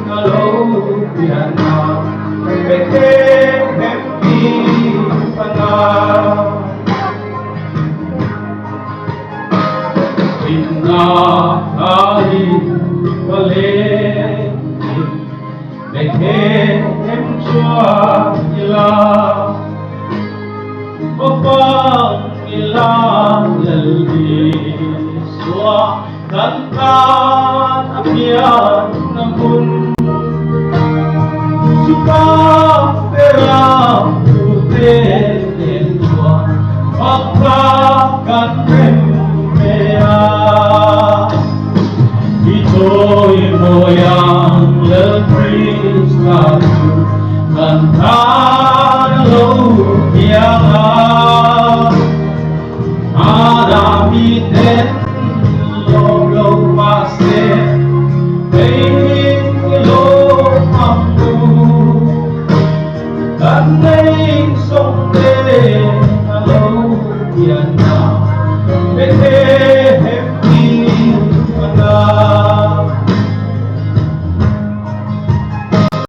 Kalaupiana Happy Panah Inna Kali Balik Em chua ila Bapang ila lalbi Sua Tantan apian namun Suka perang putih tua Apakan remea Ito'y moyang lebih selalu Kantalo yang ada miten lo masih pengen lo mampu dan song